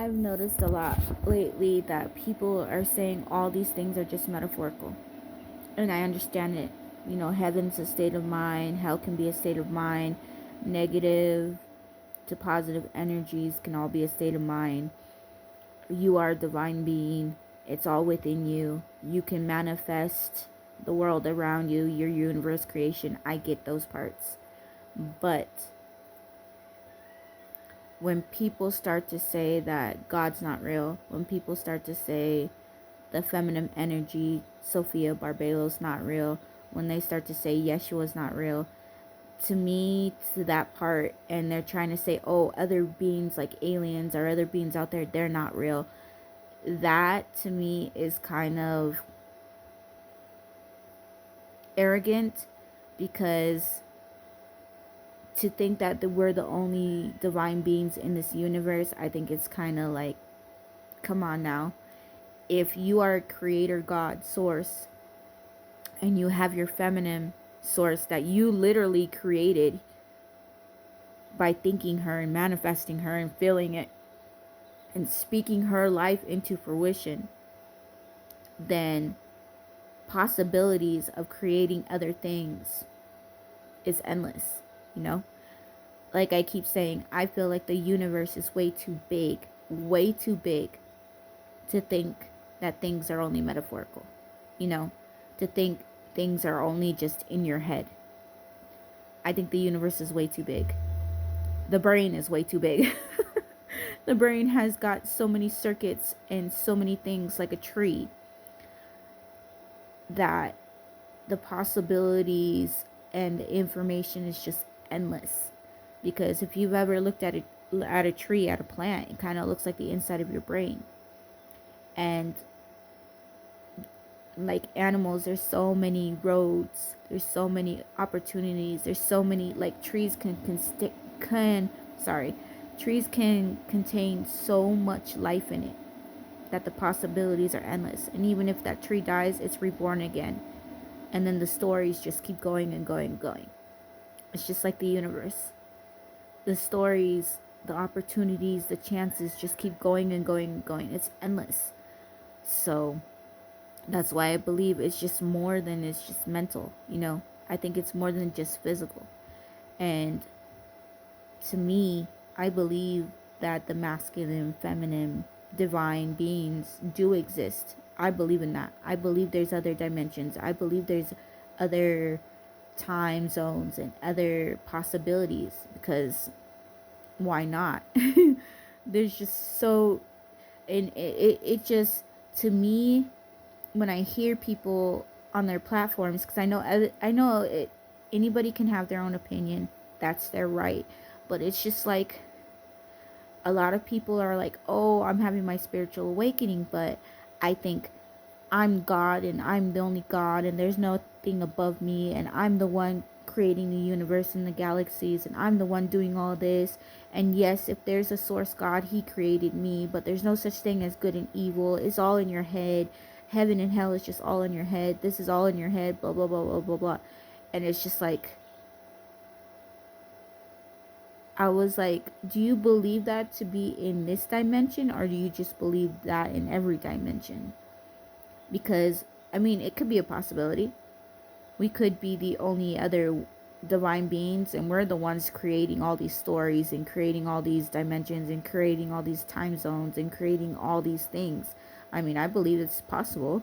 I've noticed a lot lately that people are saying all these things are just metaphorical. And I understand it. You know, heaven's a state of mind, hell can be a state of mind, negative to positive energies can all be a state of mind. You are a divine being, it's all within you. You can manifest the world around you, your universe creation. I get those parts. But when people start to say that God's not real, when people start to say the feminine energy, Sophia Barbalos, not real, when they start to say Yeshua's not real, to me, to that part, and they're trying to say, oh, other beings like aliens or other beings out there, they're not real. That to me is kind of arrogant, because to think that we're the only divine beings in this universe, I think it's kind of like, come on now. If you are a creator God source and you have your feminine source that you literally created by thinking her and manifesting her and feeling it and speaking her life into fruition, then possibilities of creating other things is endless, you know? Like I keep saying, I feel like the universe is way too big to think that things are only metaphorical, you know? To think things are only just in your head. I think the universe is way too big. The brain is way too big. The brain has got so many circuits and so many things like a tree that the possibilities and the information is just endless. Because if you've ever looked at a tree, at a plant, it kind of looks like the inside of your brain. And like animals, there's so many roads, there's so many opportunities, there's so many, like trees trees can contain so much life in it that the possibilities are endless. And even if that tree dies, it's reborn again. And then the stories just keep going and going and going. It's just like the universe. The stories, the opportunities, the chances just keep going and going and going. It's endless. So that's why I believe it's just more than it's just mental, you know? I think it's more than just physical. And to me, I believe that the masculine, feminine, divine beings do exist. I believe in that. I believe there's other dimensions. I believe there's other time zones and other possibilities, because why not? There's just so, and it just, to me, when I hear people on their platforms, because I know anybody can have their own opinion, that's their right, but it's just like a lot of people are like, oh, I'm having my spiritual awakening, but I think I'm God and I'm the only God and there's nothing above me and I'm the one creating the universe and the galaxies and I'm the one doing all this. And yes, if there's a source God, he created me, but there's no such thing as good and evil. It's all in your head. Heaven and hell is just all in your head. This is all in your head, blah, blah, blah, blah, blah, blah. And it's just like, I was like, do you believe that to be in this dimension, or do you just believe that in every dimension? Because, I mean, it could be a possibility. We could be the only other divine beings, and we're the ones creating all these stories and creating all these dimensions and creating all these time zones and creating all these things. I mean, I believe it's possible,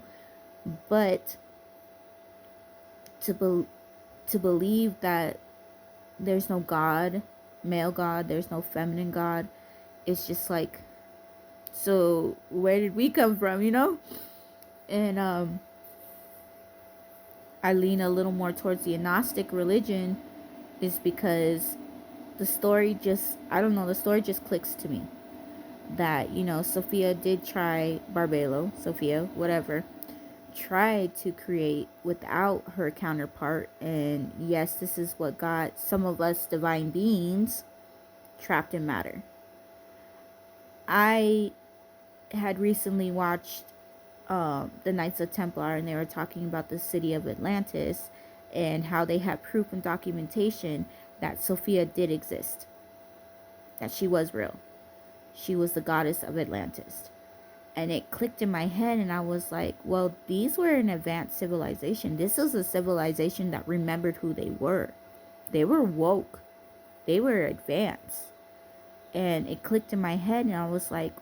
but to believe that there's no God, male God, there's no feminine God, it's just like, so where did we come from, you know? And I lean a little more towards the Gnostic religion, is because the story just, I don't know, the story just clicks to me. That, you know, Sophia did try, Sophia, whatever, tried to create without her counterpart. And yes, this is what got some of us divine beings trapped in matter. I had recently watched the Knights of Templar, and they were talking about the city of Atlantis and how they had proof and documentation that Sophia did exist, that she was real. She was the goddess of Atlantis. And it clicked in my head, and I was like, well, these were an advanced civilization. This was a civilization that remembered who they were. They were woke. They were advanced. And it clicked in my head, and I was like,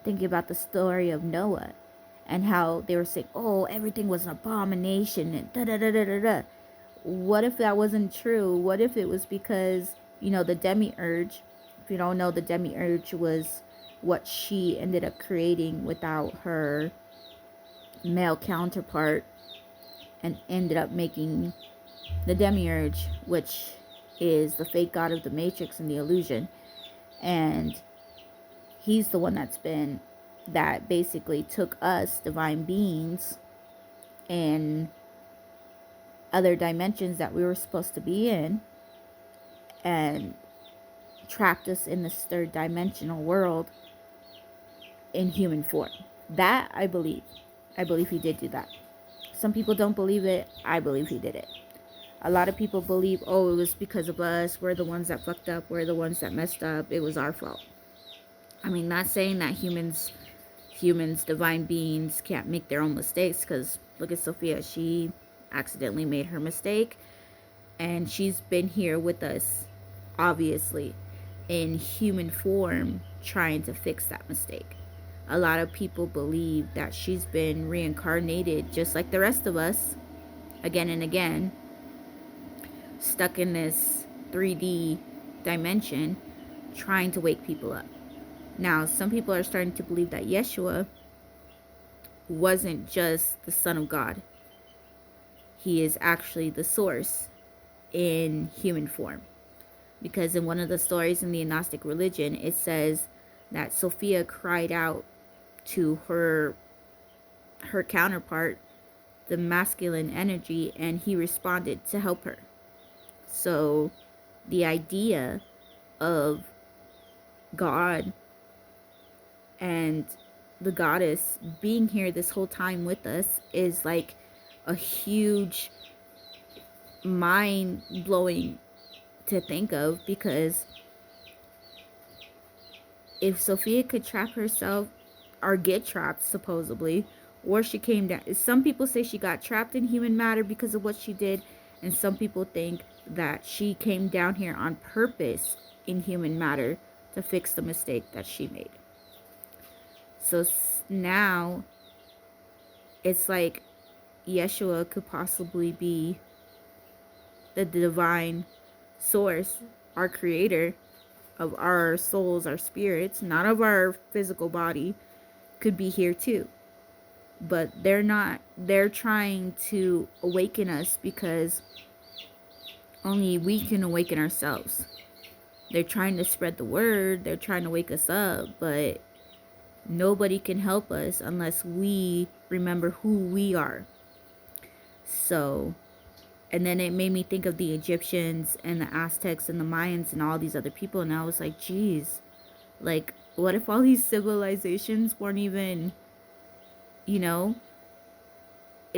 thinking about the story of Noah and how they were saying, oh, everything was an abomination and da da da da da da. What if that wasn't true? What if it was because, the demiurge, if you don't know, the demiurge was what she ended up creating without her male counterpart, and ended up making the demiurge, which is the fake god of the Matrix and the illusion. And he's the one that basically took us divine beings in other dimensions that we were supposed to be in, and trapped us in this third dimensional world in human form. That I believe. I believe he did do that. Some people don't believe it. I believe he did it. A lot of people believe, oh, it was because of us. We're the ones that fucked up. We're the ones that messed up. It was our fault. I mean, not saying that humans, divine beings, can't make their own mistakes, because look at Sophia. She accidentally made her mistake, and she's been here with us, obviously, in human form, trying to fix that mistake. A lot of people believe that she's been reincarnated just like the rest of us, again and again, stuck in this 3D dimension, trying to wake people up. Now, some people are starting to believe that Yeshua wasn't just the Son of God. He is actually the source in human form. Because in one of the stories in the Gnostic religion, it says that Sophia cried out to her counterpart, the masculine energy, and he responded to help her. So the idea of God and the goddess being here this whole time with us is like a huge mind-blowing to think of, because if Sophia could trap herself, or get trapped supposedly, or she came down, some people say she got trapped in human matter because of what she did, and some people think that she came down here on purpose in human matter to fix the mistake that she made. So now it's like Yeshua could possibly be the divine source, our creator of our souls, our spirits, not of our physical body, could be here too. But they're not. They're trying to awaken us because only we can awaken ourselves. They're trying to spread the word. They're trying to wake us up, but nobody can help us unless we remember who we are. So, and then it made me think of the Egyptians and the Aztecs and the Mayans and all these other people, and I was like, geez, like, what if all these civilizations weren't even, it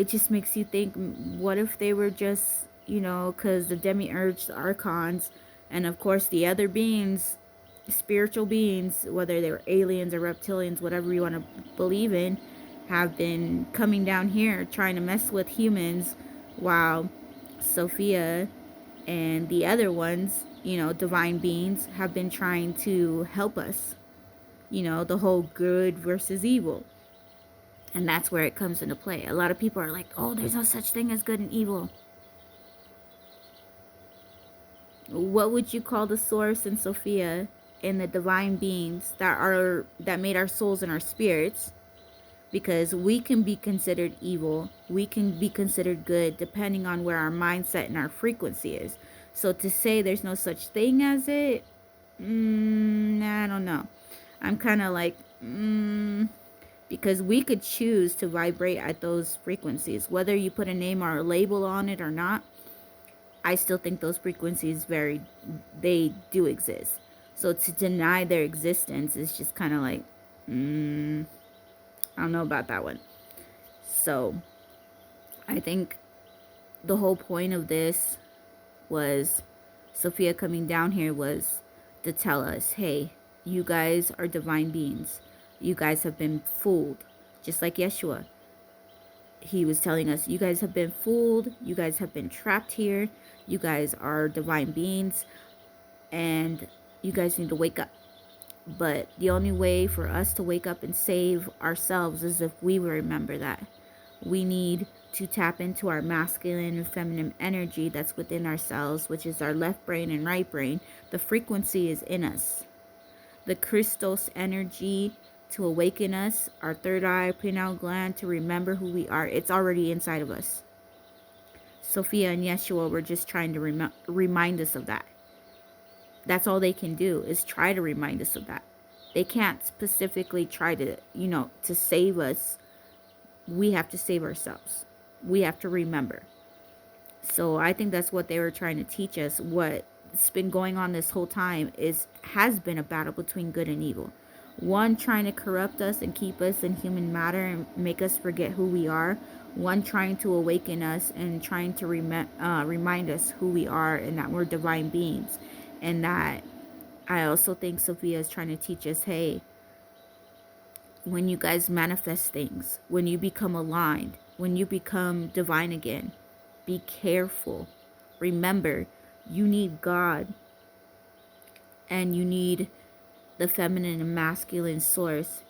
just makes you think, what if they were just, because the demiurge, the archons, and of course the other beings, spiritual beings, whether they were aliens or reptilians, whatever you want to believe in, have been coming down here trying to mess with humans, while Sophia and the other ones, divine beings, have been trying to help us. The whole good versus evil. And that's where it comes into play. A lot of people are like, oh, there's no such thing as good and evil. What would you call the source in Sophia and the divine beings that made our souls and our spirits? Because we can be considered evil, we can be considered good, depending on where our mindset and our frequency is. So to say there's no such thing as it, I don't know. I'm kind of like, because we could choose to vibrate at those frequencies, whether you put a name or a label on it or not. I still think those frequencies they do exist. So to deny their existence is just kind of like, I don't know about that one. So I think the whole point of this was Sophia coming down here was to tell us, hey, You guys are divine beings. You guys have been fooled. Just like Yeshua. He was telling us, you guys have been fooled. You guys have been trapped here. You guys are divine beings. And you guys need to wake up. But the only way for us to wake up and save ourselves is if we remember that. We need to tap into our masculine and feminine energy that's within ourselves, which is our left brain and right brain. The frequency is in us. The Christos energy to awaken us, our third eye, pineal gland, to remember who we are, it's already inside of us. Sophia and Yeshua were just trying to remind us of that. That's all they can do, is try to remind us of that. They can't specifically try to, to save us. We have to save ourselves. We have to remember. So I think that's what they were trying to teach us. What's been going on this whole time has been a battle between good and evil. One trying to corrupt us and keep us in human matter and make us forget who we are. One trying to awaken us and trying to remind us who we are and that we're divine beings. And that I also think Sophia is trying to teach us, hey, when you guys manifest things, when you become aligned, when you become divine again, be careful. Remember, you need God and you need the feminine and masculine source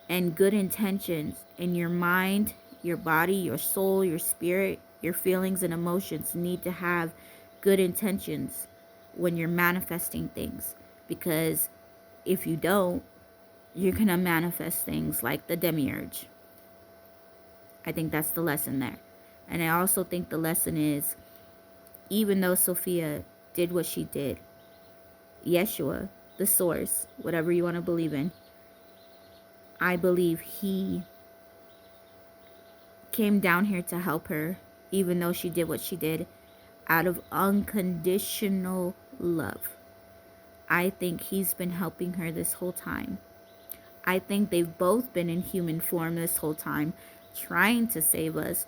and good intentions in your mind, your body, your soul, your spirit, your feelings and emotions need to have good intentions when you're manifesting things. Because if you don't, you're going to manifest things like the demiurge. I think that's the lesson there. And I also think the lesson is, even though Sophia did what she did, Yeshua, the source, whatever you want to believe in, I believe he came down here to help her, even though she did what she did, out of unconditional love. I think he's been helping her this whole time. I think they've both been in human form this whole time, trying to save us,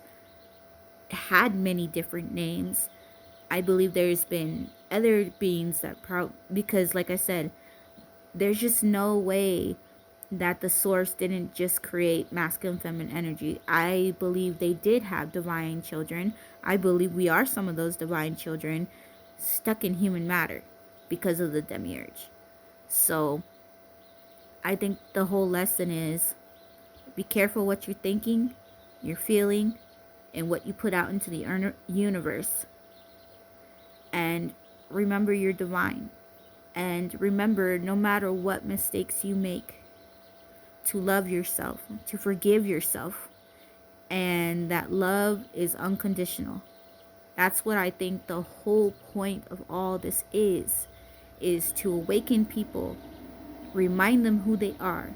had many different names. I believe there's been other beings that because like I said, there's just no way that the source didn't just create masculine and feminine energy. I believe they did have divine children. I believe we are some of those divine children stuck in human matter because of the demiurge. So I think the whole lesson is, be careful what you're thinking, you're feeling, and what you put out into the universe. And remember you're divine. And remember, no matter what mistakes you make, to love yourself, to forgive yourself. And that love is unconditional. That's what I think the whole point of all this is to awaken people, remind them who they are,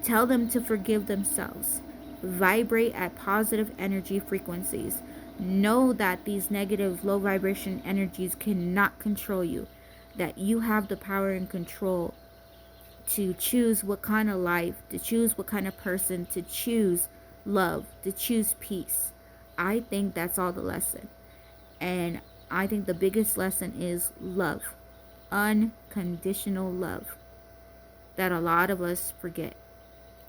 tell them to forgive themselves, vibrate at positive energy frequencies. Know that these negative low vibration energies cannot control you, that you have the power and control to choose what kind of life, to choose what kind of person, to choose love, to choose peace. I think that's all the lesson. And I think the biggest lesson is love, unconditional love, that a lot of us forget,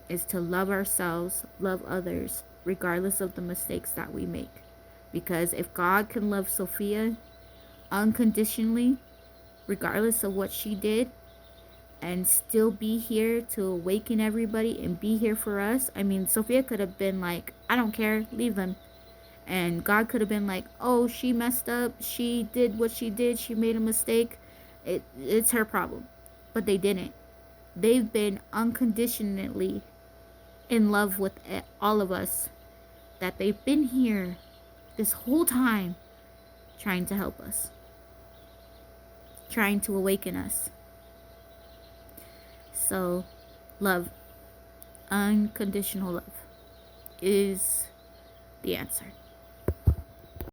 is to love ourselves, love others, regardless of the mistakes that we make. Because if God can love Sophia unconditionally, regardless of what she did, and still be here to awaken everybody and be here for us. I mean, Sophia could have been like, I don't care, leave them. And God could have been like, oh, she messed up, she did what she did, she made a mistake, it's her problem. But they didn't. They've been unconditionally in love with all of us, that they've been here this whole time trying to help us, trying to awaken us. So, love, unconditional love, is the answer.